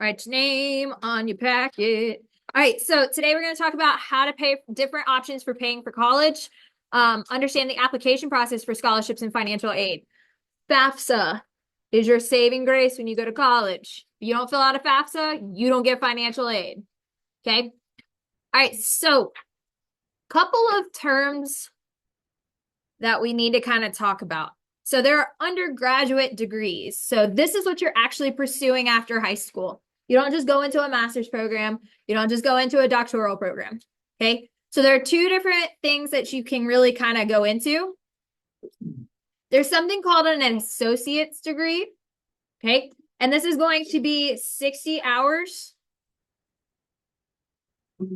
Write your name on your packet. All right, so today we're going to talk about how to pay different options for paying for college, understand the application process for scholarships and financial aid. FAFSA is your saving grace when you go to college. If you don't fill out a FAFSA, you don't get financial aid. Okay? All right, so couple of terms that we need to kind of talk about. So there are undergraduate degrees. So this is what you're actually pursuing after high school. You don't just go into a master's program. You don't just go into a doctoral program. Okay. So there are two different things that you can really kind of go into. There's something called an associate's degree. Okay. And this is going to be 60 hours. It's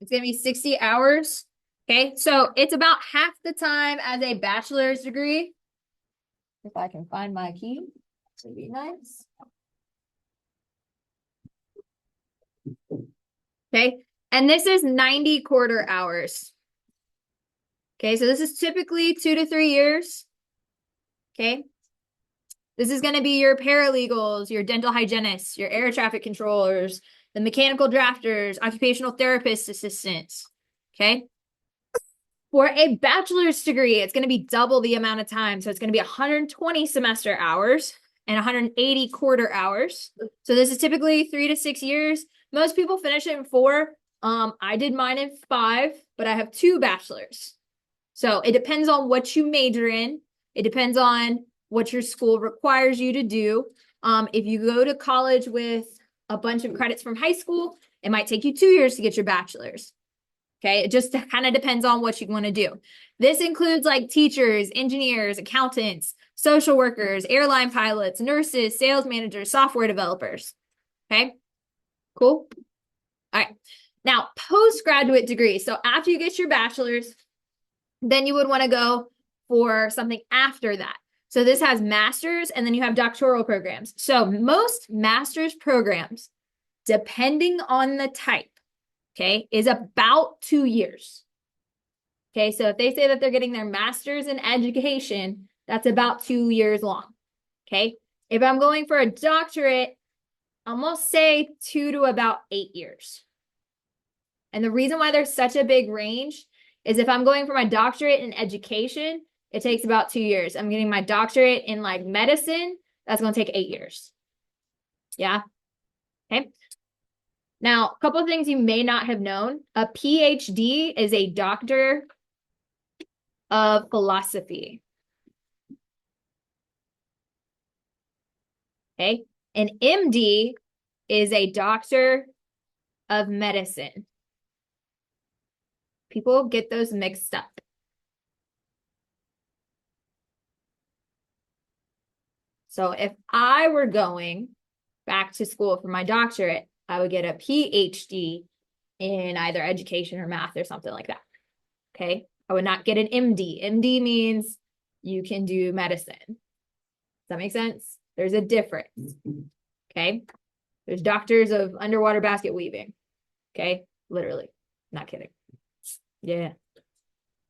going to be 60 hours. Okay. So it's about half the time as a bachelor's degree. If I can find my key, this would be nice. Okay, and this is 90 quarter hours. Okay, so this is typically 2 to 3 years. Okay, this is going to be your paralegals, your dental hygienists, your air traffic controllers, the mechanical drafters, occupational therapist assistants. Okay, for a bachelor's degree, it's going to be double the amount of time. So it's going to be 120 semester hours and 180 quarter hours. So this is typically 3 to 6 years. Most people finish it in 4. I did mine in 5, but I have 2 bachelors. So it depends on what you major in. It depends on what your school requires you to do. If you go to college with a bunch of credits from high school, it might take you 2 years to get your bachelor's. Okay, it just kind of depends on what you want to do. This includes like teachers, engineers, accountants, social workers, airline pilots, nurses, sales managers, software developers. Okay, cool. All right. Now, postgraduate degree. So after you get your bachelor's, then you would want to go for something after that. So this has master's and then you have doctoral programs. So most master's programs, depending on the type, okay, is about 2 years. Okay, so if they say that they're getting their master's in education, that's about 2 years long. Okay, if I'm going for a doctorate, I'm gonna say 2 to about 8 years. And the reason why there's such a big range is if I'm going for my doctorate in education, it takes about 2 years. I'm getting my doctorate in like medicine, that's gonna take 8 years. Yeah, okay. Now, a couple of things you may not have known. A PhD is a doctor of philosophy. Okay. An MD is a doctor of medicine. People get those mixed up. So if I were going back to school for my doctorate, I would get a PhD in either education or math or something like that. Okay. I would not get an MD. MD means you can do medicine. Does that make sense? There's a difference. Okay. There's doctors of underwater basket weaving. Okay. Literally. Not kidding. Yeah.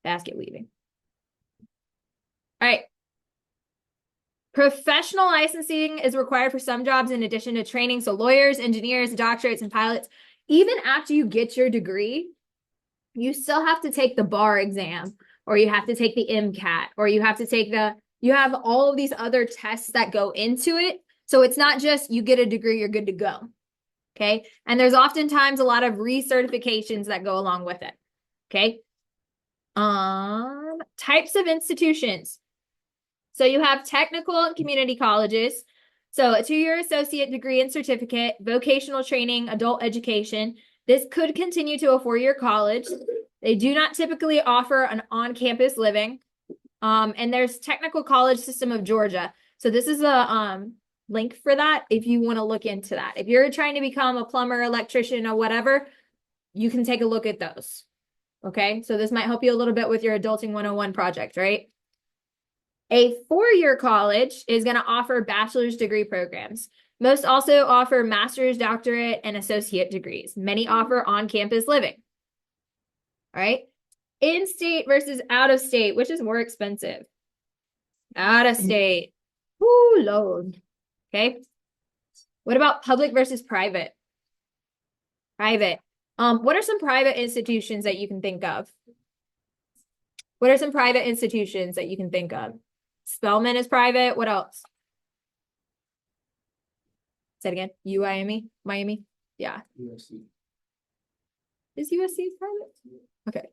Basket weaving. All right. Professional licensing is required for some jobs in addition to training. So lawyers, engineers, doctorates, and pilots, even after you get your degree, you still have to take the bar exam, or you have to take the MCAT, or you have to take you have all of these other tests that go into it. So it's not just you get a degree, you're good to go. Okay. And there's oftentimes a lot of recertifications that go along with it. Okay. Types of institutions. So you have technical and community colleges. So a 2-year associate degree and certificate, vocational training, adult education. This could continue to a 4-year college. They do not typically offer an on-campus living. And there's Technical College System of Georgia. So this is a link for that if you want to look into that. If you're trying to become a plumber, electrician, or whatever, you can take a look at those. Okay, so this might help you a little bit with your Adulting 101 project, right? A 4-year college is going to offer bachelor's degree programs. Most also offer master's, doctorate, and associate degrees. Many offer on-campus living. All right. In-state versus out-of-state, which is more expensive? Out-of-state. Woo, Lord. Okay. What about public versus private? Private. What are some private institutions that you can think of? What are some private institutions that you can think of? Spelman is private. What else? Say it again. UIME? Miami? Yeah. USC. Is USC private? Okay.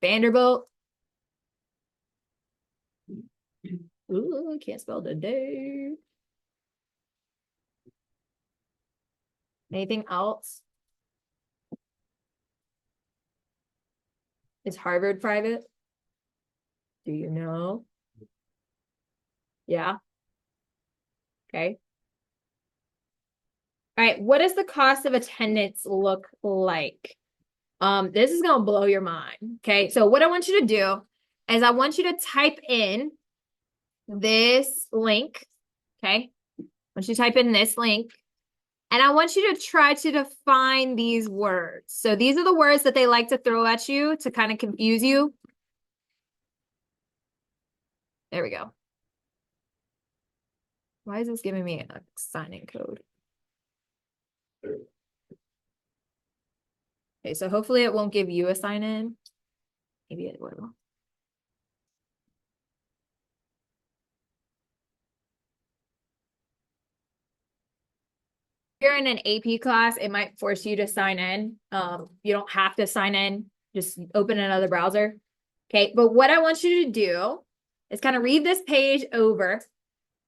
Vanderbilt. Ooh, can't spell today. Anything else? Is Harvard private? Do you know? Yeah. Okay. All right. What does the cost of attendance look like? This is gonna blow your mind. Okay. So what I want you to do is I want you to type in this link. Okay. I want you to type in this link. And I want you to try to define these words. So these are the words that they like to throw at you to kind of confuse you. There we go. Why is this giving me a sign-in code? Okay, so hopefully it won't give you a sign-in. Maybe it will. If you're in an AP class, it might force you to sign in. You don't have to sign in. Just open another browser. Okay, but what I want you to do is kind of read this page over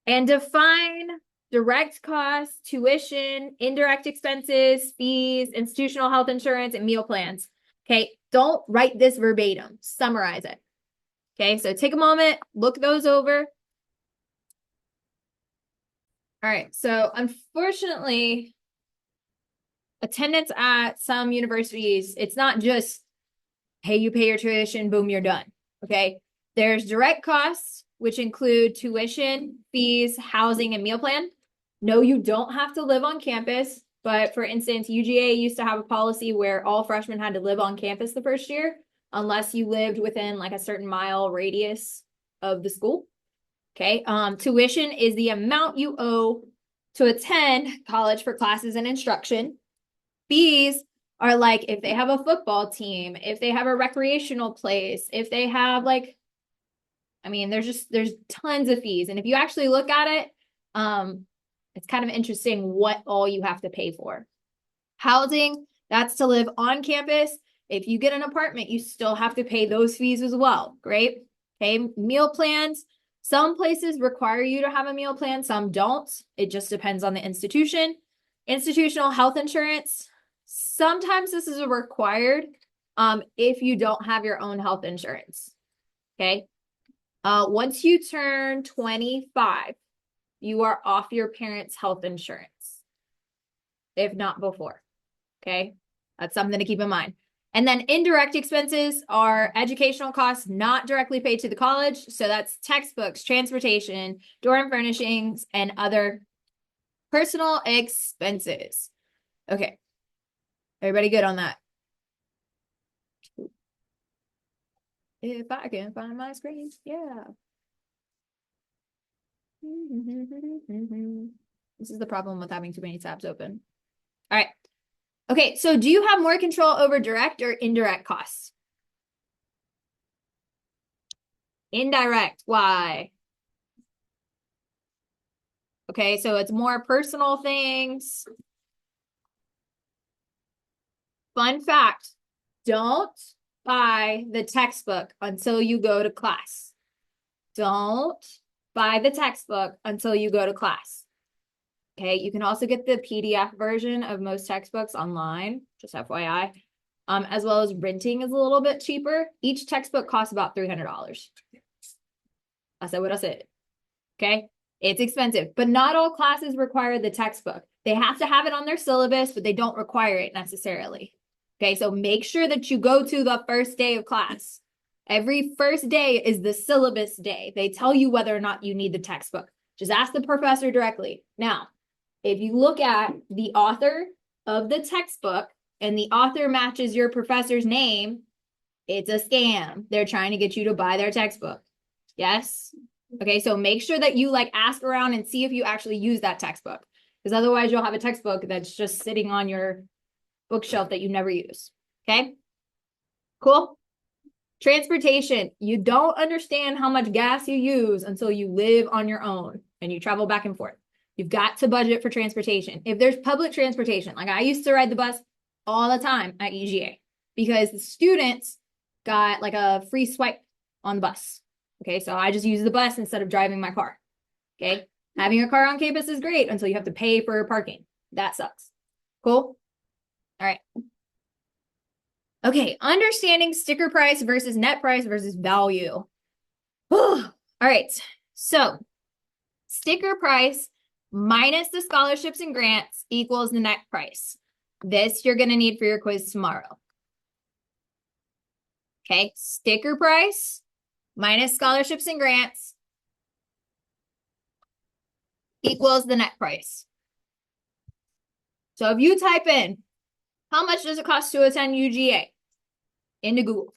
and define direct costs, tuition, indirect expenses, fees, institutional health insurance, and meal plans. Okay, don't write this verbatim. Summarize it. Okay, so take a moment, look those over. All right, so unfortunately, attendance at some universities, it's not just, hey, you pay your tuition, boom, you're done. Okay, there's direct costs, which include tuition, fees, housing, and meal plan. No, you don't have to live on campus, but for instance, UGA used to have a policy where all freshmen had to live on campus the first year, unless you lived within like a certain mile radius of the school. Okay, tuition is the amount you owe to attend college for classes and instruction. Fees are like if they have a football team, if they have a recreational place, if they have like, I mean, there's tons of fees. And if you actually look at it, it's kind of interesting what all you have to pay for. Housing, that's to live on campus. If you get an apartment, you still have to pay those fees as well. Great. Okay, meal plans. Some places require you to have a meal plan, some don't. It just depends on the institution. Institutional health insurance. Sometimes this is required if you don't have your own health insurance. Okay. Once you turn 25, you are off your parents' health insurance, if not before. Okay. That's something to keep in mind. And then indirect expenses are educational costs not directly paid to the college. So that's textbooks, transportation, dorm furnishings, and other personal expenses. Okay. Everybody good on that? If I can find my screen, yeah. This is the problem with having too many tabs open. All right. Okay, so do you have more control over direct or indirect costs? Indirect, why? Okay, so it's more personal things. Fun fact, don't buy the textbook until you go to class. Don't buy the textbook until you go to class. Okay, you can also get the PDF version of most textbooks online, just FYI, as well as renting is a little bit cheaper. Each textbook costs about $300. I said what I said. Okay, it's expensive, but not all classes require the textbook. They have to have it on their syllabus, but they don't require it necessarily. Okay, so make sure that you go to the first day of class. Every first day is the syllabus day. They tell you whether or not you need the textbook. Just ask the professor directly. Now, if you look at the author of the textbook and the author matches your professor's name, it's a scam. They're trying to get you to buy their textbook. Yes? Okay, so make sure that you like ask around and see if you actually use that textbook, because otherwise you'll have a textbook that's just sitting on your bookshelf that you never use. Okay, cool. Transportation. You don't understand how much gas you use until you live on your own and you travel back and forth. You've got to budget for transportation. If there's public transportation, like I used to ride the bus all the time at UGA because the students got like a free swipe on the bus. Okay, so I just use the bus instead of driving my car. Okay, having a car on campus is great until you have to pay for parking. That sucks. Cool. All right. Okay, understanding sticker price versus net price versus value. All right, so sticker price minus the scholarships and grants equals the net price. This you're going to need for your quiz tomorrow. Okay, sticker price minus scholarships and grants equals the net price. So if you type in, how much does it cost to attend UGA into Google,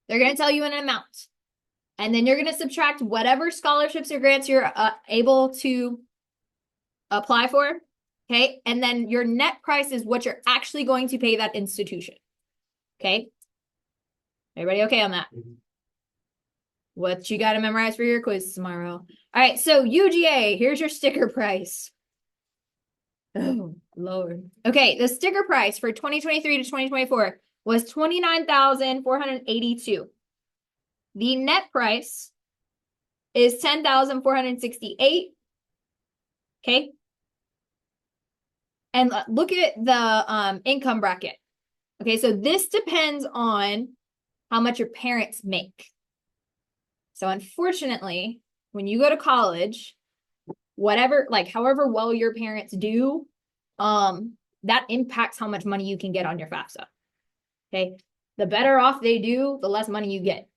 they're going to tell you an amount. And then you're going to subtract whatever scholarships or grants you're able to apply for. Okay. And then your net price is what you're actually going to pay that institution. Okay. Everybody okay on that? What you got to memorize for your quiz tomorrow. All right. So UGA, here's your sticker price. Oh, Lord. Okay. The sticker price for 2023 to 2024 was $29,482. The net price is $10,468. Okay. And look at the income bracket. Okay, so this depends on how much your parents make. So unfortunately, when you go to college, whatever, like however well your parents do, that impacts how much money you can get on your FAFSA. Okay, the better off they do, the less money you get.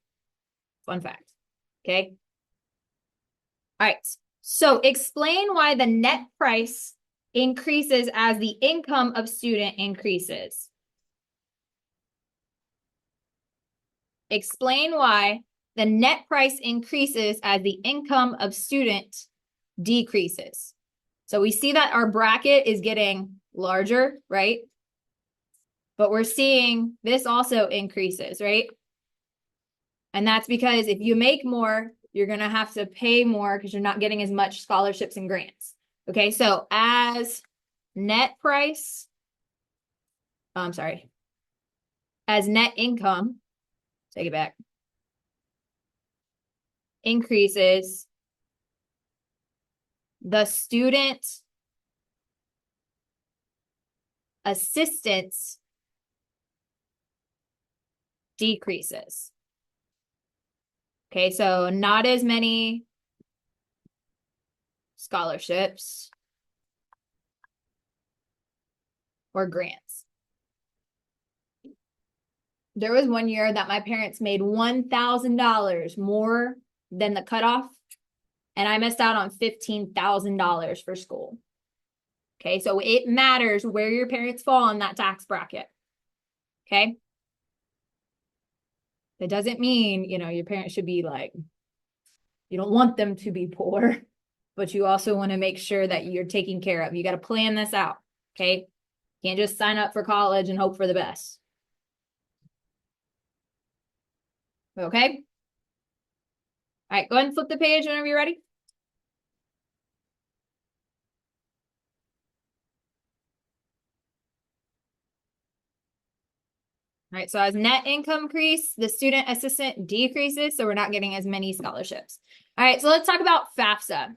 Fun fact. Okay. All right. So explain why the net price increases as the income of student increases. Explain why the net price increases as the income of student decreases. So we see that our bracket is getting larger, right? But we're seeing this also increases, right? And that's because if you make more, you're going to have to pay more because you're not getting as much scholarships and grants. Okay, so as net price, as net income, take it back, increases, the student assistance decreases. Okay, so not as many scholarships or grants. There was one year that my parents made $1,000 more than the cutoff, and I missed out on $15,000 for school. Okay, so it matters where your parents fall in that tax bracket. Okay. It doesn't mean, your parents should be like, you don't want them to be poor, but you also want to make sure that you're taken care of. You got to plan this out. Okay. You can't just sign up for college and hope for the best. Okay. All right, go ahead and flip the page whenever you're ready. All right, so as net income increase, the student assistant decreases, so we're not getting as many scholarships. All right, so let's talk about FAFSA.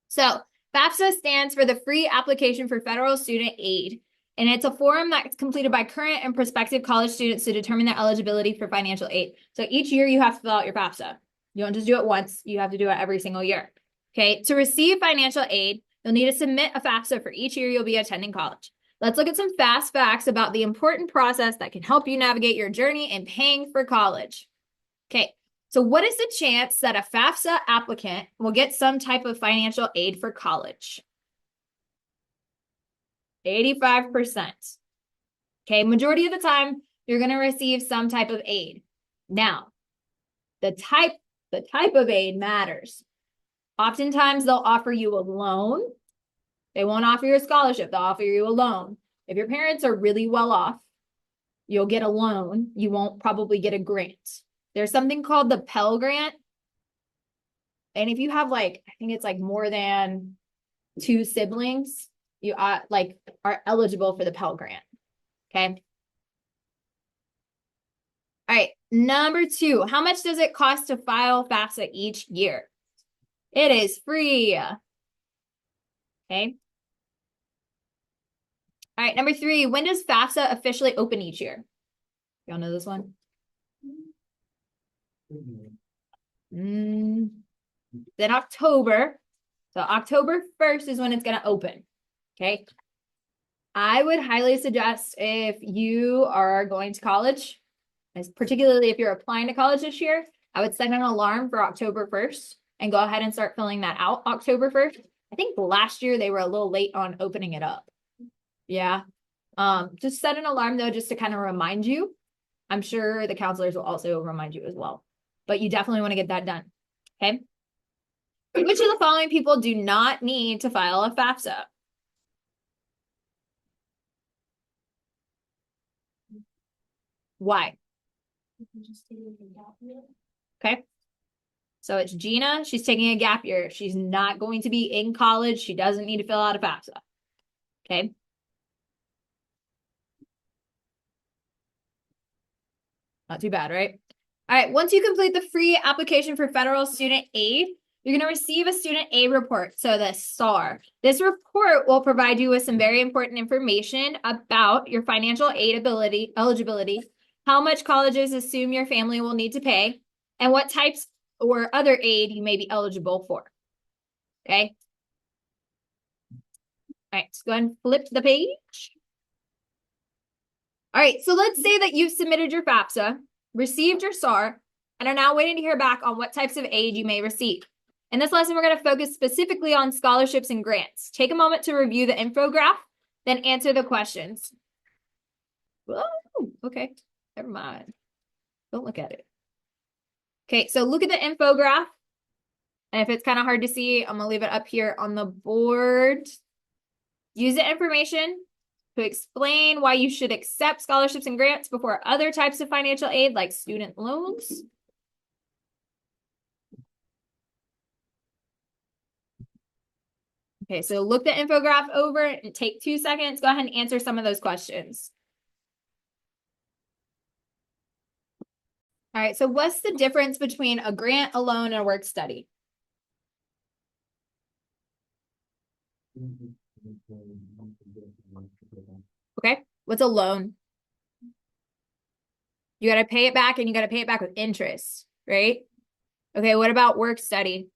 So FAFSA stands for the Free Application for Federal Student Aid, and it's a form that's completed by current and prospective college students to determine their eligibility for financial aid. So each year you have to fill out your FAFSA. You don't just do it once, you have to do it every single year. Okay, to receive financial aid, you'll need to submit a FAFSA for each year you'll be attending college. Let's look at some fast facts about the important process that can help you navigate your journey in paying for college. Okay, so what is the chance that a FAFSA applicant will get some type of financial aid for college? 85%. Okay, majority of the time, you're going to receive some type of aid. Now, the type of aid matters. Oftentimes they'll offer you a loan. They won't offer you a scholarship. They'll offer you a loan. If your parents are really well off, you'll get a loan. You won't probably get a grant. There's something called the Pell Grant. And if you have like, I think it's like more than 2 siblings, you are eligible for the Pell Grant. Okay. All right. Number 2, how much does it cost to file FAFSA each year? It is free. Okay. All right. Number 3, when does FAFSA officially open each year? Y'all know this one? Then October. So October 1st is when it's going to open. Okay. I would highly suggest if you are going to college, particularly if you're applying to college this year, I would set an alarm for October 1st and go ahead and start filling that out October 1st. I think last year they were a little late on opening it up. Yeah. Just set an alarm though, just to kind of remind you. I'm sure the counselors will also remind you as well, but you definitely want to get that done. Okay. Which of the following people do not need to file a FAFSA? Why? Okay. So it's Gina. She's taking a gap year. She's not going to be in college. She doesn't need to fill out a FAFSA. Okay. Not too bad, right? All right. Once you complete the free application for federal student aid, you're going to receive a student aid report. So the SAR. This report will provide you with some very important information about your financial aid eligibility, how much colleges assume your family will need to pay, and what types or other aid you may be eligible for. Okay. All right, let's go ahead and flip the page. All right, so let's say that you've submitted your FAFSA, received your SAR, and are now waiting to hear back on what types of aid you may receive. In this lesson, we're going to focus specifically on scholarships and grants. Take a moment to review the infograph, then answer the questions. Whoa, okay, never mind. Don't look at it. Okay, so look at the infograph. And if it's kind of hard to see, I'm going to leave it up here on the board. Use the information to explain why you should accept scholarships and grants before other types of financial aid like student loans. Okay, so look the infograph over and take 2 seconds. Go ahead and answer some of those questions. All right, so what's the difference between a grant, a loan, and a work study? Okay, what's a loan? You got to pay it back, and you got to pay it back with interest, right? Okay, what about work study?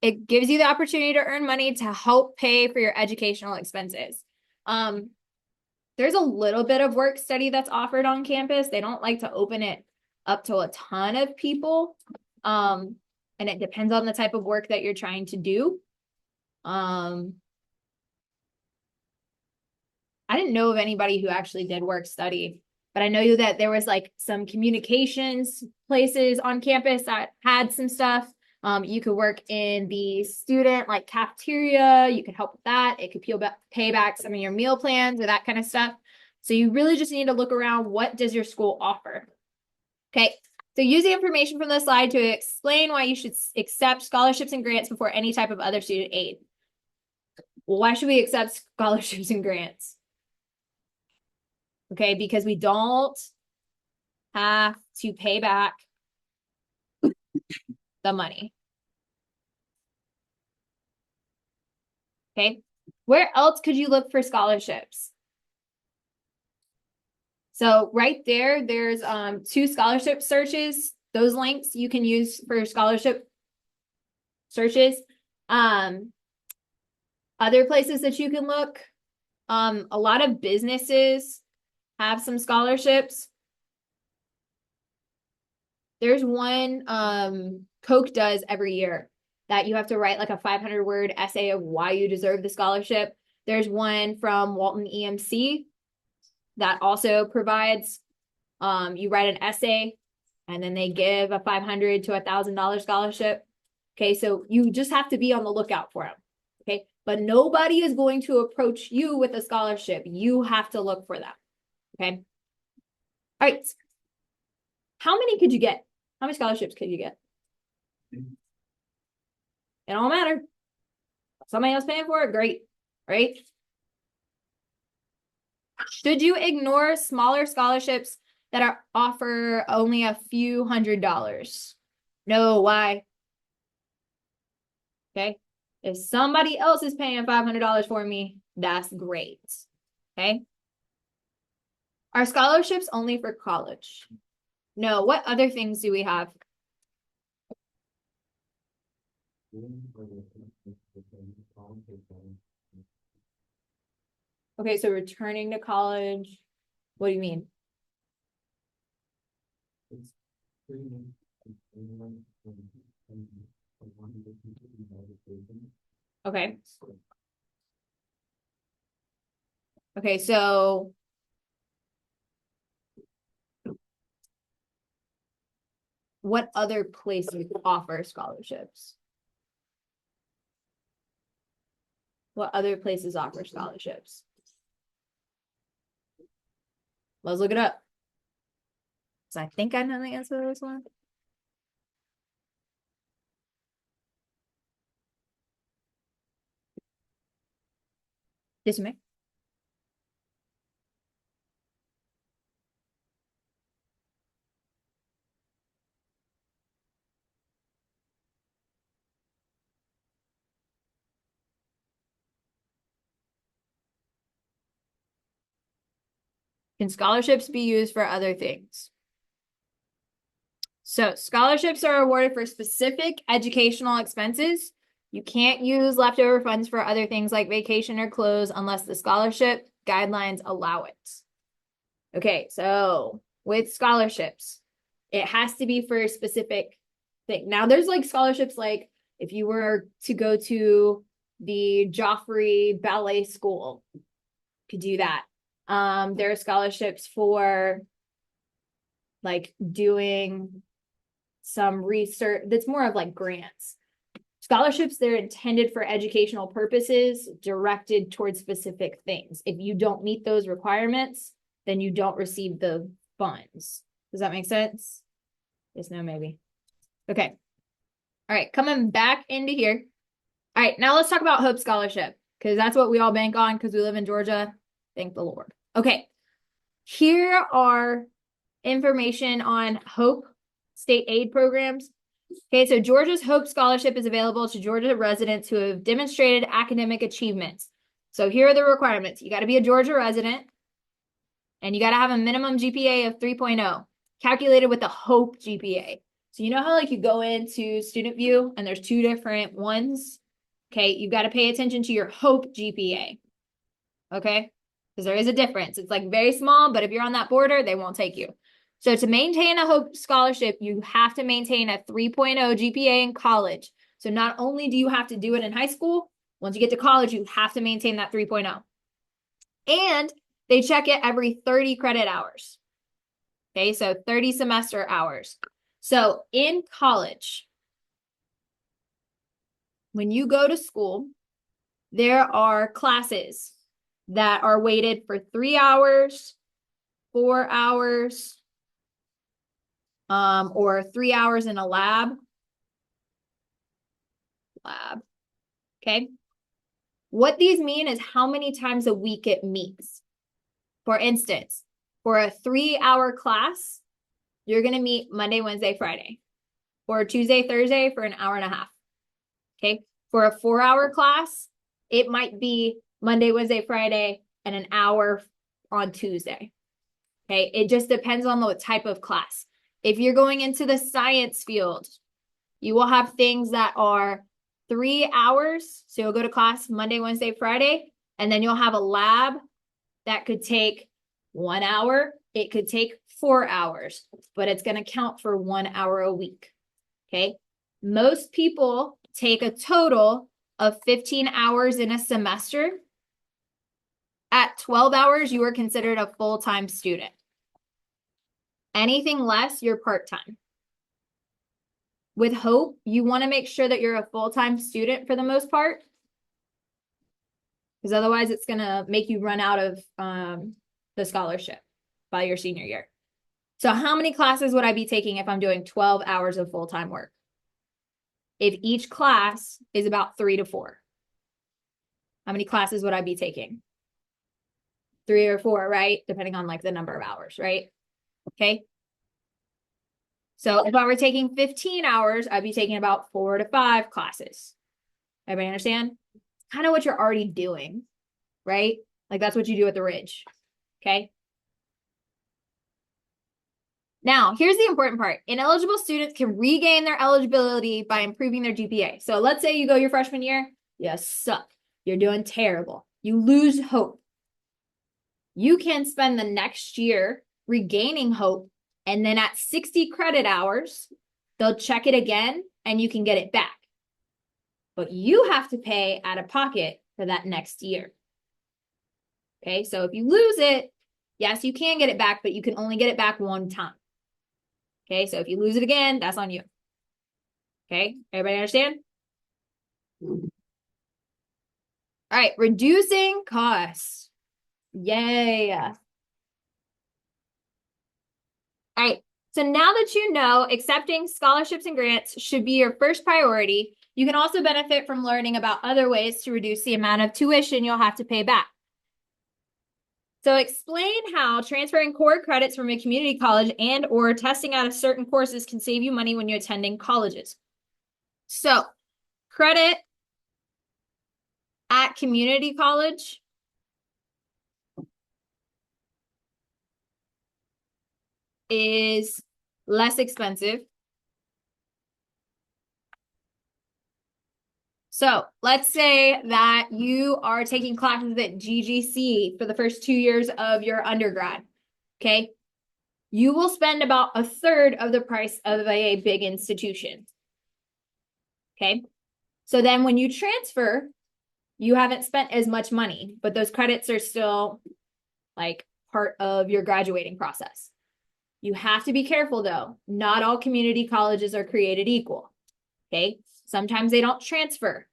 It gives you the opportunity to earn money to help pay for your educational expenses. There's a little bit of work study that's offered on campus. They don't like to open it up to a ton of people. And it depends on the type of work that you're trying to do. I didn't know of anybody who actually did work study, but I know that there was like some communications places on campus that had some stuff. You could work in the student like cafeteria. You could help with that. It could pay back some of your meal plans or that kind of stuff. So you really just need to look around. What does your school offer? Okay. So use the information from the slide to explain why you should accept scholarships and grants before any type of other student aid. Well, why should we accept scholarships and grants? Okay, because we don't have to pay back the money. Okay, where else could you look for scholarships? So right there, there's 2 scholarship searches. Those links you can use for scholarship searches. Other places that you can look, a lot of businesses have some scholarships. There's one Coke does every year that you have to write like a 500-word essay of why you deserve the scholarship. There's one from Walton EMC. that also provides, you write an essay and then they give a $500 to $1,000 scholarship. Okay, so you just have to be on the lookout for them. Okay, but nobody is going to approach you with a scholarship. You have to look for them. Okay. All right. How many could you get? How many scholarships could you get? It don't matter. Somebody else paying for it, great, right? Should you ignore smaller scholarships that offer only a few $100s? No, why? Okay. If somebody else is paying $500 for me, that's great. Okay. Are scholarships only for college? No. What other things do we have? Okay, so returning to college. What do you mean? Okay. Okay, so what other places offer scholarships? What other places offer scholarships? Let's look it up. So I think I know the answer to this one. Yes, ma'am. Can scholarships be used for other things? So scholarships are awarded for specific educational expenses. You can't use leftover funds for other things like vacation or clothes unless the scholarship guidelines allow it. Okay, so with scholarships, it has to be for a specific thing. Now there's like scholarships like if you were to go to the Joffrey Ballet School, you could do that. There are scholarships for like doing some research that's more of like grants. Scholarships, they're intended for educational purposes directed towards specific things. If you don't meet those requirements, then you don't receive the funds. Does that make sense? Yes, no, maybe. Okay. All right, coming back into here. All right, now let's talk about Hope Scholarship because that's what we all bank on because we live in Georgia. Thank the Lord. Okay, here are information on Hope state aid programs. Okay, so Georgia's Hope Scholarship is available to Georgia residents who have demonstrated academic achievements. So here are the requirements. You got to be a Georgia resident, and you got to have a minimum GPA of 3.0, calculated with the Hope GPA. So you know how like you go into Student View and there's two different ones? Okay, you've got to pay attention to your Hope GPA. Okay, because there is a difference. It's like very small, but if you're on that border, they won't take you. So to maintain a Hope Scholarship, you have to maintain a 3.0 GPA in college. So not only do you have to do it in high school, once you get to college, you have to maintain that 3.0. And they check it every 30 credit hours. Okay, so 30 semester hours. So in college, when you go to school, there are classes that are weighted for 3 hours, 4 hours, or 3 hours in a lab. Okay. What these mean is how many times a week it meets. For instance, for a 3-hour class, you're going to meet Monday, Wednesday, Friday, or Tuesday, Thursday for an hour and a half. Okay. For a 4-hour class, it might be Monday, Wednesday, Friday, and an hour on Tuesday. Okay. It just depends on the type of class. If you're going into the science field, you will have things that are 3 hours. So you'll go to class Monday, Wednesday, Friday, and then you'll have a lab that could take 1 hour. It could take 4 hours, but it's going to count for 1 hour a week. Okay. Most people take a total of 15 hours in a semester At 12 hours, you are considered a full-time student. Anything less, you're part-time. With Hope, you want to make sure that you're a full-time student for the most part, because otherwise it's going to make you run out of the scholarship by your senior year. So how many classes would I be taking if I'm doing 12 hours of full-time work? If each class is about 3 to 4, how many classes would I be taking? 3 or 4, right? Depending on like the number of hours, right? Okay. So if I were taking 15 hours, I'd be taking about 4 to 5 classes. Everybody understand? Kind of what you're already doing, right? Like that's what you do at the Ridge. Okay. Now, here's the important part. Ineligible students can regain their eligibility by improving their GPA. So let's say you go your freshman year, you suck. You're doing terrible. You lose hope. You can spend the next year regaining hope, and then at 60 credit hours, they'll check it again and you can get it back. But you have to pay out of pocket for that next year. Okay, so if you lose it, yes, you can get it back, but you can only get it back one time. Okay, so if you lose it again, that's on you. Okay, everybody understand? All right, reducing costs. Yay. All right, so now that you know accepting scholarships and grants should be your first priority, you can also benefit from learning about other ways to reduce the amount of tuition you'll have to pay back. So explain how transferring core credits from a community college and or testing out of certain courses can save you money when you're attending colleges. So credit at community college is less expensive. So let's say that you are taking classes at GGC for the first 2 years of your undergrad, okay? You will spend about a third of the price of a big institution, okay? So then when you transfer, you haven't spent as much money, but those credits are still like part of your graduating process. You have to be careful though. Not all community colleges are created equal, okay? Sometimes they don't transfer.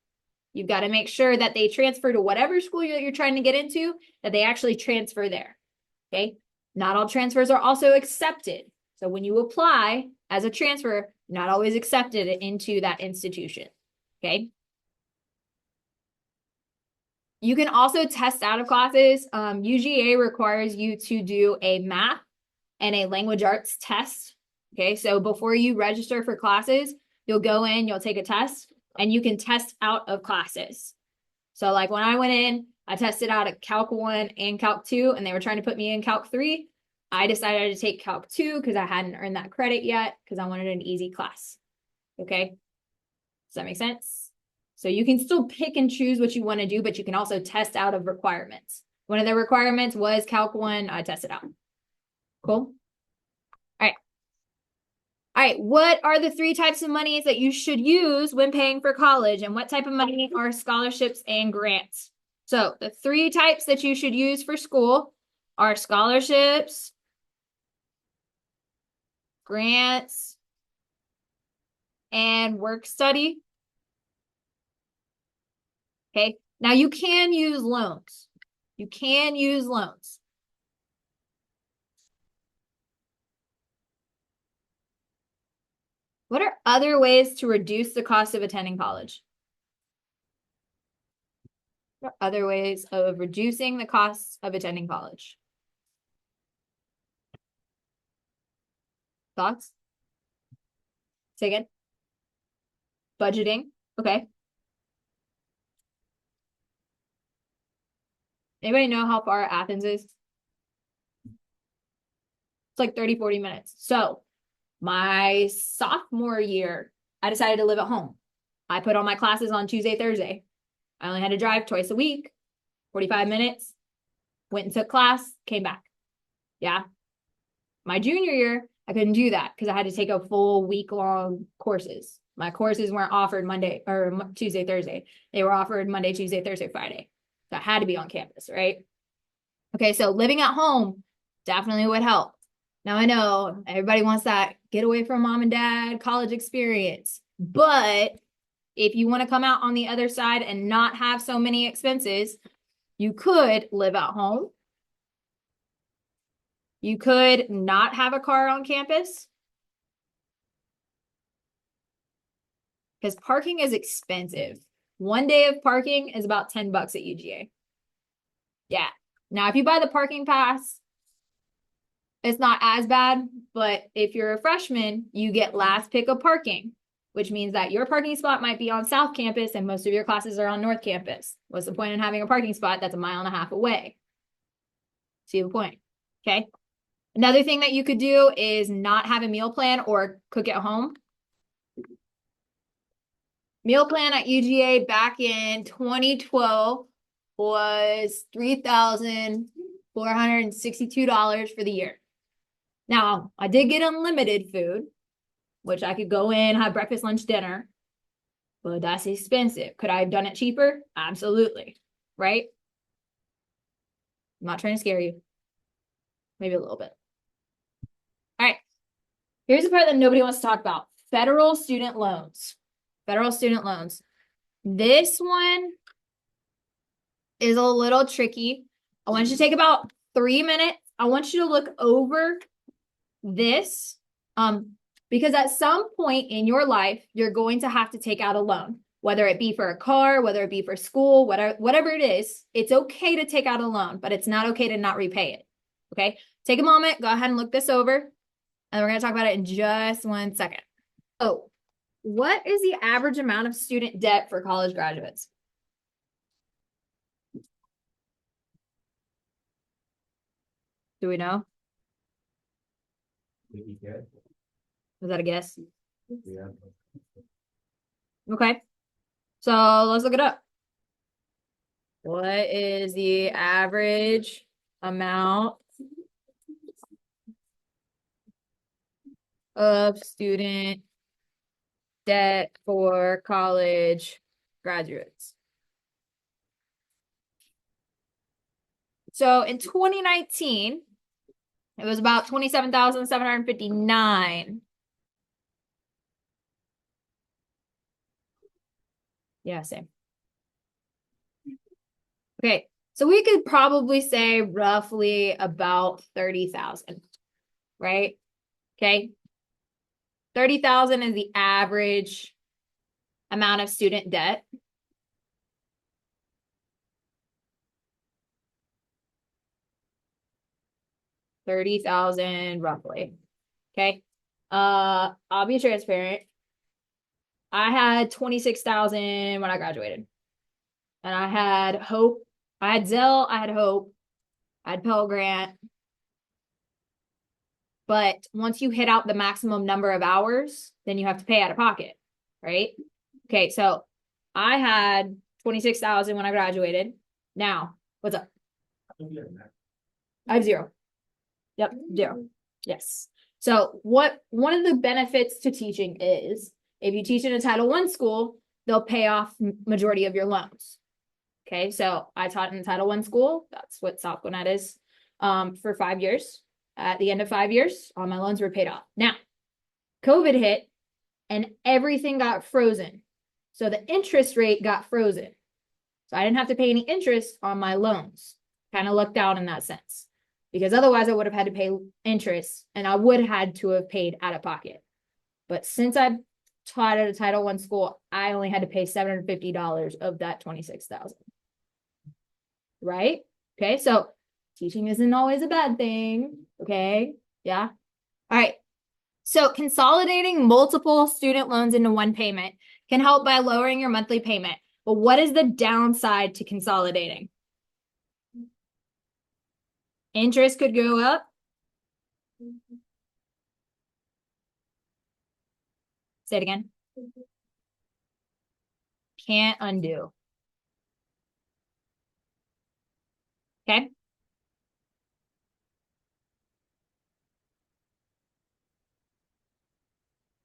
You've got to make sure that they transfer to whatever school you're trying to get into, that they actually transfer there, okay? Not all transfers are also accepted. So when you apply as a transfer, not always accepted into that institution, okay? You can also test out of classes. UGA requires you to do a math and a language arts test, okay? So before you register for classes, you'll go in, you'll take a test, and you can test out of classes. So like when I went in, I tested out at Calc 1 and Calc 2, and they were trying to put me in Calc 3. I decided to take Calc 2 because I hadn't earned that credit yet because I wanted an easy class. Okay? Does that make sense? So you can still pick and choose what you want to do, but you can also test out of requirements. One of the requirements was Calc 1. I tested out. Cool? All right, what are the 3 types of monies that you should use when paying for college? And what type of money are scholarships and grants? So the 3 types that you should use for school are scholarships, grants, and work study. Okay, now you can use loans. You can use loans. What are other ways to reduce the cost of attending college? What are other ways of reducing the costs of attending college? Thoughts? Say again. Budgeting. Okay. Anybody know how far Athens is? It's like 30, 40 minutes. So my sophomore year, I decided to live at home. I put all my classes on Tuesday, Thursday. I only had to drive twice a week, 45 minutes, went and took class, came back. Yeah. My junior year, I couldn't do that because I had to take a full week-long courses. My courses weren't offered Monday or Tuesday, Thursday. They were offered Monday, Tuesday, Thursday, Friday. So I had to be on campus, right? Okay, so living at home definitely would help. Now I know everybody wants that get away from mom and dad college experience, but if you want to come out on the other side and not have so many expenses, you could live at home. You could not have a car on campus because parking is expensive. One day of parking is about $10 at UGA. Yeah. Now, if you buy the parking pass, it's not as bad, but if you're a freshman, you get last pick of parking, which means that your parking spot might be on South Campus and most of your classes are on North Campus. What's the point in having a parking spot that's 1.5 miles away? See the point? Okay. Another thing that you could do is not have a meal plan or cook at home. Meal plan at UGA back in 2012 was $3,462 for the year. Now, I did get unlimited food, which I could go in, have breakfast, lunch, dinner, but that's expensive. Could I have done it cheaper? Absolutely. Right? I'm not trying to scare you. Maybe a little bit. All right. Here's the part that nobody wants to talk about. Federal student loans. Federal student loans. This one is a little tricky. I want you to take about 3 minutes. I want you to look over this because at some point in your life, you're going to have to take out a loan, whether it be for a car, whether it be for school, whatever it is. It's okay to take out a loan, but it's not okay to not repay it. Okay. Take a moment, go ahead and look this over, and we're going to talk about it in just 1 second. Oh, what is the average amount of student debt for college graduates? Do we know? Was that a guess? Yeah. Okay. So let's look it up. What is the average amount of student debt for college graduates? So in 2019, it was about 27,759. Yeah, same. Okay, so we could probably say roughly about 30,000, right? Okay. 30,000 is the average amount of student debt. $30,000 roughly. Okay. I'll be transparent. I had 26,000 when I graduated. And I had Hope. I had Zelle, I had Hope, I had Pell Grant. But once you hit out the maximum number of hours, then you have to pay out of pocket, right? Okay, so I had 26,000 when I graduated. Now, what's up? I have 0. Yep, 0. Yes. So one of the benefits to teaching is if you teach in a Title I school, they'll pay off majority of your loans. Okay, so I taught in a Title I school. That's what South Gwinnett is for 5 years. At the end of 5 years, all my loans were paid off. Now, COVID hit and everything got frozen. So the interest rate got frozen. So I didn't have to pay any interest on my loans. Kind of lucked out in that sense. Because otherwise I would have had to pay interest and I would have had to have paid out of pocket. But since I taught at a Title I school, I only had to pay $750 of that 26,000. Right? Okay, so teaching isn't always a bad thing. Okay, yeah. All right. So consolidating multiple student loans into one payment can help by lowering your monthly payment. But what is the downside to consolidating? Interest could go up. Say it again. Can't undo. Okay.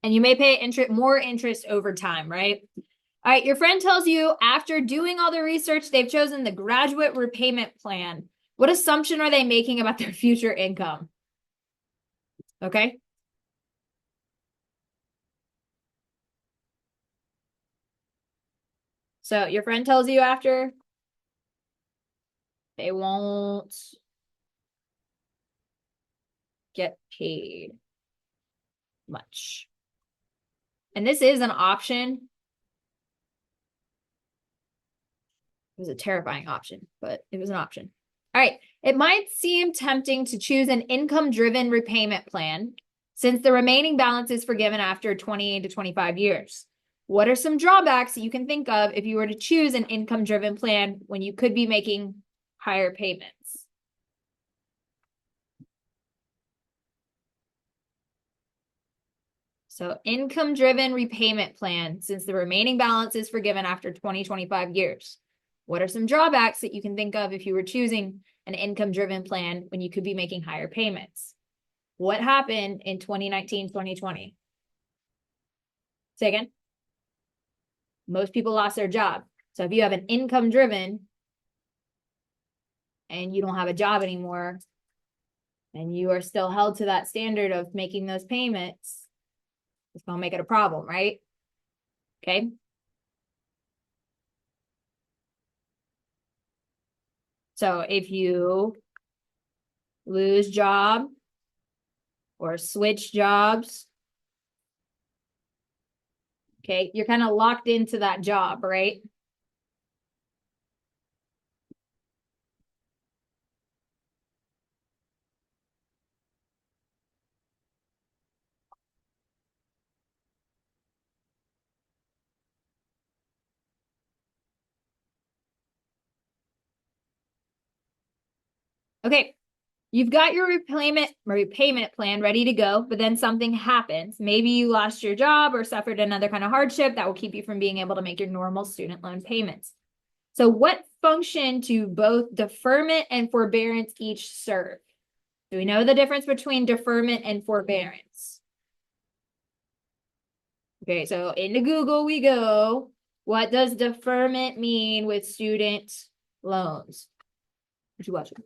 And you may pay more interest over time, right? All right, your friend tells you after doing all the research, they've chosen the graduate repayment plan. What assumption are they making about their future income? Okay. So your friend tells you after they won't get paid much. And this is an option. It was a terrifying option, but it was an option. All right. It might seem tempting to choose an income-driven repayment plan since the remaining balance is forgiven after 20 to 25 years. What are some drawbacks that you can think of if you were to choose an income-driven plan when you could be making higher payments? So income-driven repayment plan, since the remaining balance is forgiven after 20, 25 years. What are some drawbacks that you can think of if you were choosing an income-driven plan when you could be making higher payments? What happened in 2019, 2020? Say again. Most people lost their job. So if you have an income-driven and you don't have a job anymore, and you are still held to that standard of making those payments, it's going to make it a problem, right? Okay. So if you lose job or switch jobs, okay, you're kind of locked into that job, right? Okay, you've got your repayment plan ready to go, but then something happens. Maybe you lost your job or suffered another kind of hardship that will keep you from being able to make your normal student loan payments. So what function do both deferment and forbearance each serve? Do we know the difference between deferment and forbearance? Okay, so into Google we go. What does deferment mean with student loans? What you watching?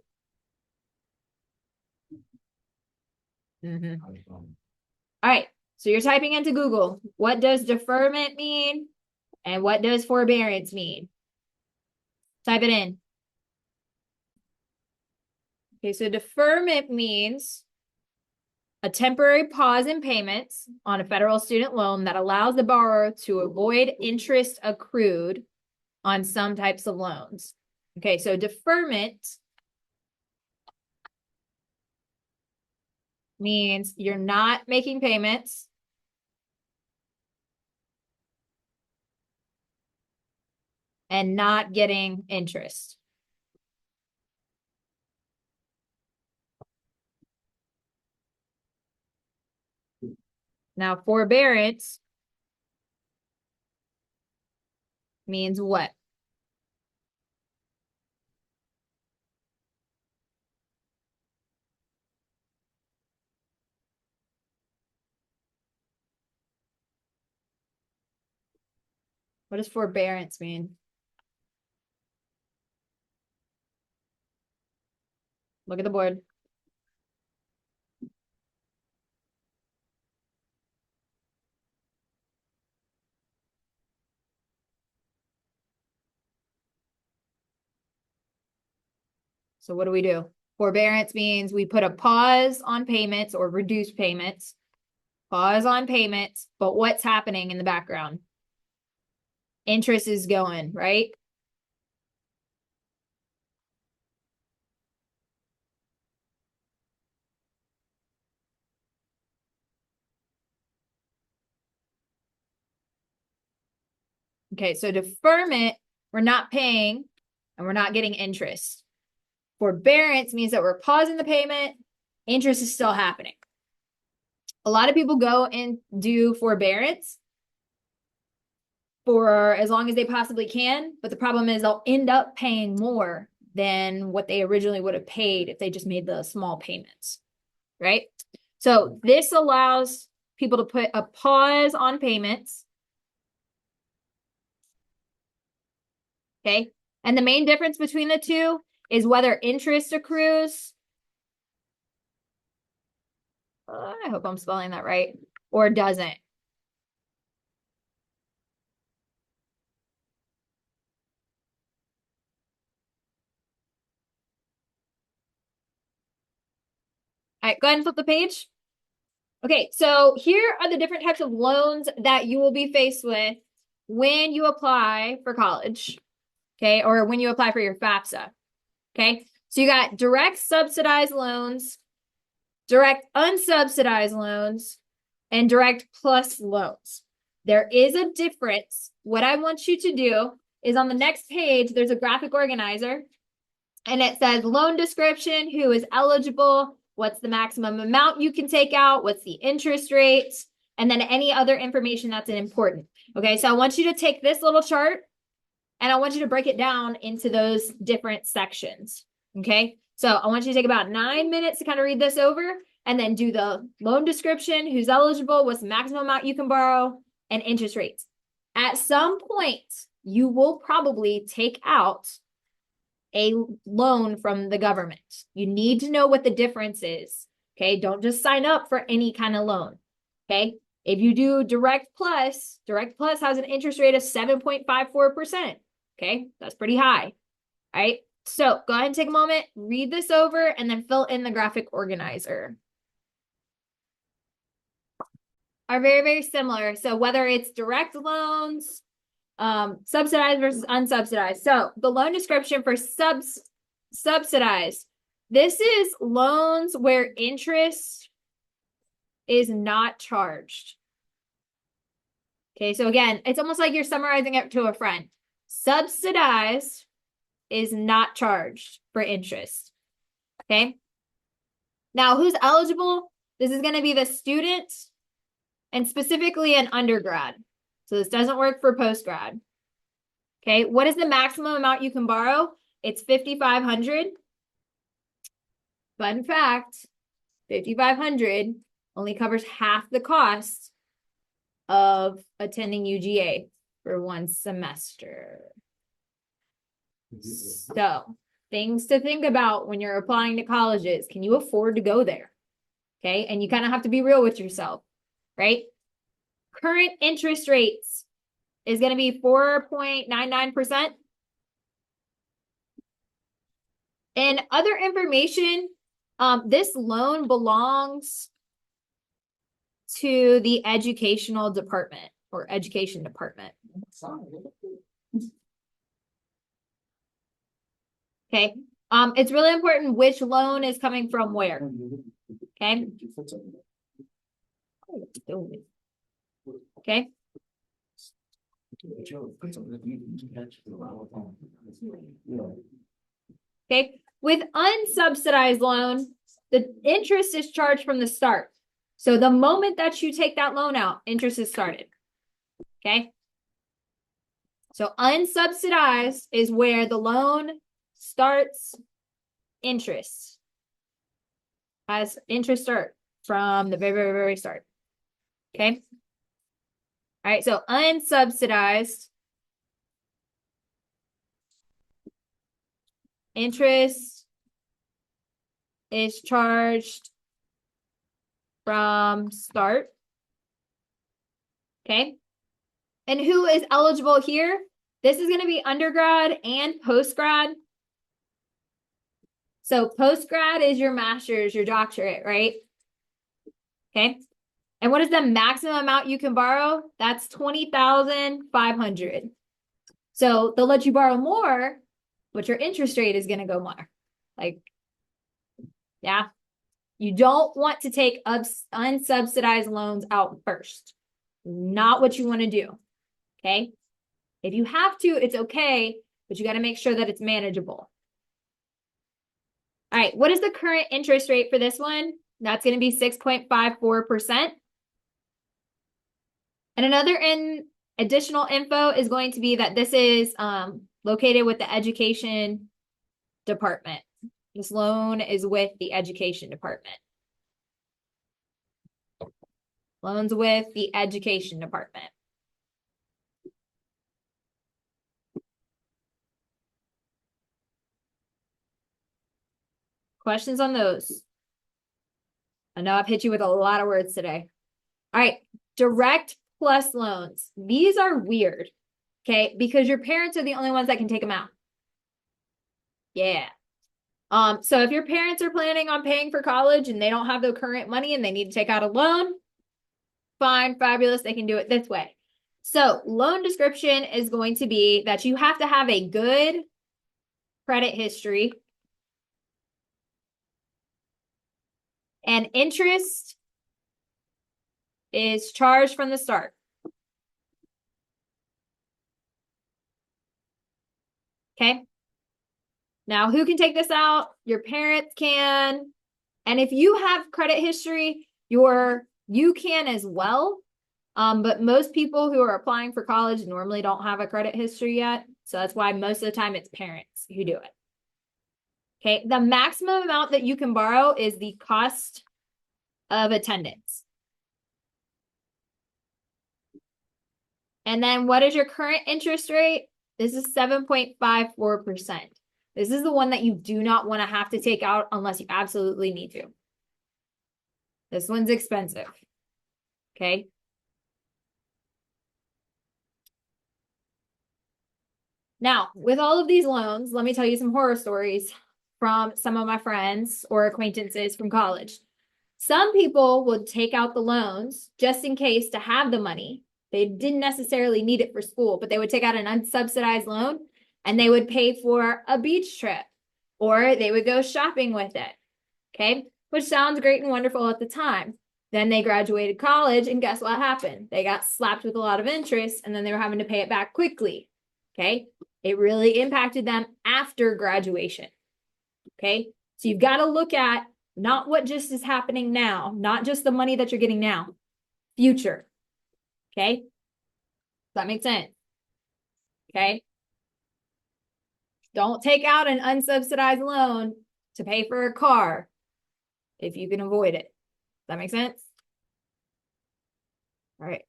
All right, so you're typing into Google. What does deferment mean? And what does forbearance mean? Type it in. Okay, so deferment means a temporary pause in payments on a federal student loan that allows the borrower to avoid interest accrued on some types of loans. Okay, so deferment means you're not making payments and not getting interest. Now, forbearance means what? What does forbearance mean? Look at the board. So what do? Forbearance means we put a pause on payments or reduce payments. Pause on payments, but what's happening in the background? Interest is going, right? Okay, so deferment, we're not paying and we're not getting interest. Forbearance means that we're pausing the payment, interest is still happening. A lot of people go and do forbearance for as long as they possibly can, but the problem is they'll end up paying more than what they originally would have paid if they just made the small payments, right? So this allows people to put a pause on payments. Okay. And the main difference between the two is whether interest accrues. I hope I'm spelling that right, or doesn't. All right, go ahead and flip the page. Okay, so here are the different types of loans that you will be faced with when you apply for college, okay, or when you apply for your FAFSA, okay? So you got direct subsidized loans, direct unsubsidized loans, and direct plus loans. There is a difference. What I want you to do is on the next page, there's a graphic organizer, and it says loan description, who is eligible, what's the maximum amount you can take out, what's the interest rates, and then any other information that's important. Okay, so I want you to take this little chart and I want you to break it down into those different sections. Okay, so I want you to take about 9 minutes to kind of read this over and then do the loan description, who's eligible, what's the maximum amount you can borrow, and interest rates. At some point, you will probably take out a loan from the government. You need to know what the difference is. Okay, don't just sign up for any kind of loan. Okay, if you do direct plus has an interest rate of 7.54%. Okay, that's pretty high. All right, so go ahead and take a moment, read this over, and then fill in the graphic organizer. Are very, very similar. So whether it's direct loans, subsidized versus unsubsidized. So the loan description for subsidized, this is loans where interest is not charged. Okay, so again, it's almost like you're summarizing it to a friend. Subsidized is not charged for interest. Okay. Now, who's eligible? This is going to be the student and specifically an undergrad. So this doesn't work for postgrad. Okay, what is the maximum amount you can borrow? It's $5,500. Fun fact, $5,500 only covers half the cost of attending UGA for one semester. So, things to think about when you're applying to colleges. Can you afford to go there? Okay, and you kind of have to be real with yourself, right? Current interest rates is going to be 4.99%. And other information, this loan belongs to the educational department or education department. Okay. It's really important which loan is coming from where. Okay. Okay. Okay. With unsubsidized loan, the interest is charged from the start. So the moment that you take that loan out, interest is started. Okay. So unsubsidized is where the loan starts interest. As interest start from the very, very, very start. Okay. All right. So unsubsidized interest is charged from start. Okay. And who is eligible here? This is going to be undergrad and postgrad. So postgrad is your master's, your doctorate, right? Okay. And what is the maximum amount you can borrow? That's $20,500. So they'll let you borrow more, but your interest rate is going to go more. Like, yeah. You don't want to take unsubsidized loans out first. Not what you want to do. Okay. If you have to, it's okay, but you got to make sure that it's manageable. All right. What is the current interest rate for this one? That's going to be 6.54%. And another additional info is going to be that this is located with the education department. This loan is with the education department. Loans with the education department. Questions on those? I know I've hit you with a lot of words today. All right, direct plus loans. These are weird, okay? Because your parents are the only ones that can take them out. Yeah. So if your parents are planning on paying for college and they don't have the current money and they need to take out a loan, fine, fabulous, they can do it this way. So loan description is going to be that you have to have a good credit history and interest is charged from the start. Okay. Now, who can take this out? Your parents can. And if you have credit history, you can as well. But most people who are applying for college normally don't have a credit history yet. So that's why most of the time it's parents who do it. Okay. The maximum amount that you can borrow is the cost of attendance. And then what is your current interest rate? This is 7.54%. This is the one that you do not want to have to take out unless you absolutely need to. This one's expensive. Okay. Now, with all of these loans, let me tell you some horror stories from some of my friends or acquaintances from college. Some people would take out the loans just in case to have the money. They didn't necessarily need it for school, but they would take out an unsubsidized loan and they would pay for a beach trip or they would go shopping with it. Okay. Which sounds great and wonderful at the time. Then they graduated college and guess what happened? They got slapped with a lot of interest and then they were having to pay it back quickly. Okay. It really impacted them after graduation. Okay. So you've got to look at not what just is happening now, not just the money that you're getting now, future. Okay. Does that make sense? Okay. Don't take out an unsubsidized loan to pay for a car if you can avoid it. Does that make sense? All right.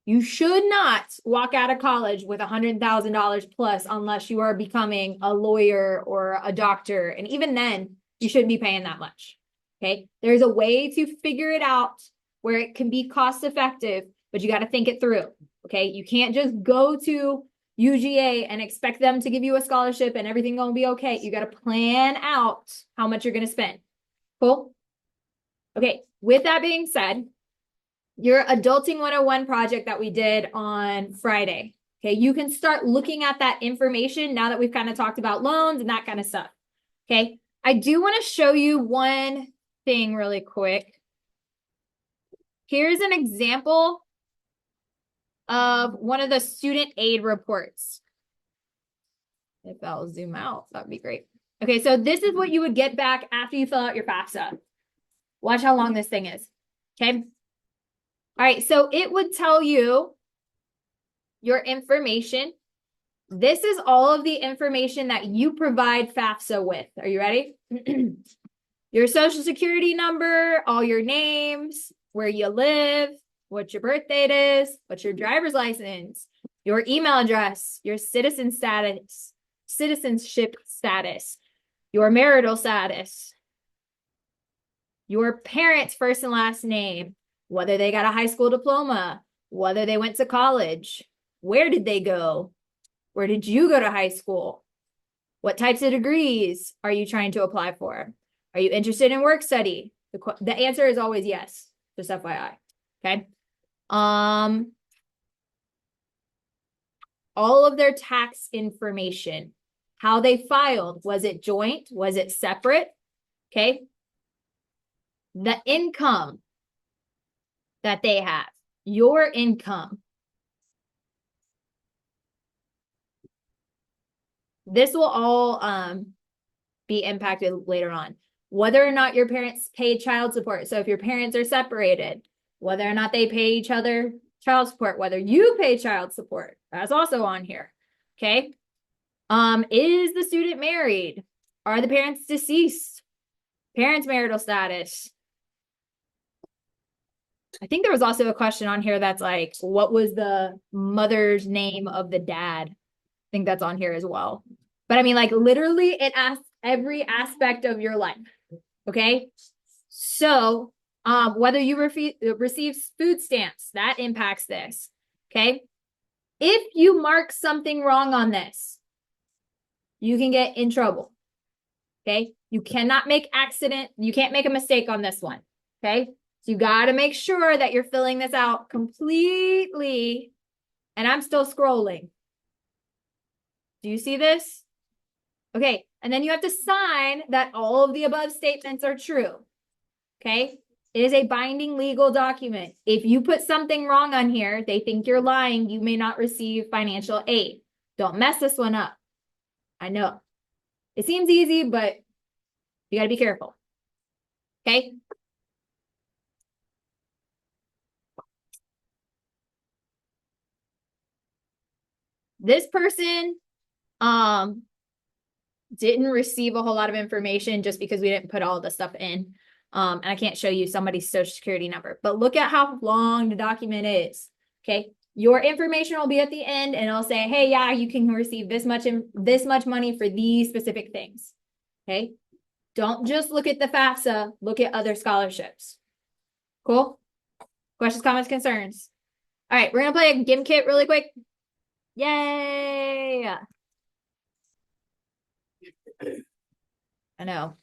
You should not walk out of college with $100,000 plus unless you are becoming a lawyer or a doctor. And even then, you shouldn't be paying that much. Okay. There's a way to figure it out where it can be cost effective, but you got to think it through. Okay. You can't just go to UGA and expect them to give you a scholarship and everything gonna be okay. You got to plan out how much you're going to spend. Cool. Okay. With that being said, your Adulting 101 project that we did on Friday. Okay. You can start looking at that information now that we've kind of talked about loans and that kind of stuff. Okay. I do want to show you one thing really quick. Here's an example of one of the student aid reports. If I'll zoom out, that'd be great. Okay, so this is what you would get back after you fill out your FAFSA. Watch how long this thing is. Okay. All right, so it would tell you your information. This is all of the information that you provide FAFSA with. Are you ready? Your social security number, all your names, where you live, what your birth date is, what's your driver's license, your email address, your citizenship status, your marital status, your parents' first and last name, whether they got a high school diploma, whether they went to college, where did they go? Where did you go to high school? What types of degrees are you trying to apply for? Are you interested in work study? The answer is always yes, just FYI. Okay. All of their tax information, how they filed. Was it joint? Was it separate? Okay. The income that they have, your income. This will all be impacted later on. Whether or not your parents pay child support. So if your parents are separated, whether or not they pay each other child support, whether you pay child support, that's also on here. Okay. Is the student married? Are the parents deceased? Parents' marital status. I think there was also a question on here that's like, what was the mother's name of the dad? I think that's on here as well. But I mean, like literally it asks every aspect of your life. Okay. So, whether you receive food stamps, that impacts this. Okay. If you mark something wrong on this, you can get in trouble. Okay. You cannot make you can't make a mistake on this one. Okay. So you got to make sure that you're filling this out completely. And I'm still scrolling. Do you see this? Okay. And then you have to sign that all of the above statements are true. Okay. It is a binding legal document. If you put something wrong on here, they think you're lying. You may not receive financial aid. Don't mess this one up. I know. It seems easy, but you got to be careful. Okay. This person didn't receive a whole lot of information just because we didn't put all the stuff in. And I can't show you somebody's social security number, but look at how long the document is. Okay. Your information will be at the end and it'll say, hey, yeah, you can receive this much money for these specific things. Okay. Don't just look at the FAFSA, look at other scholarships. Cool. Questions, comments, concerns. All right. We're going to play a game kit really quick. Yay. I know.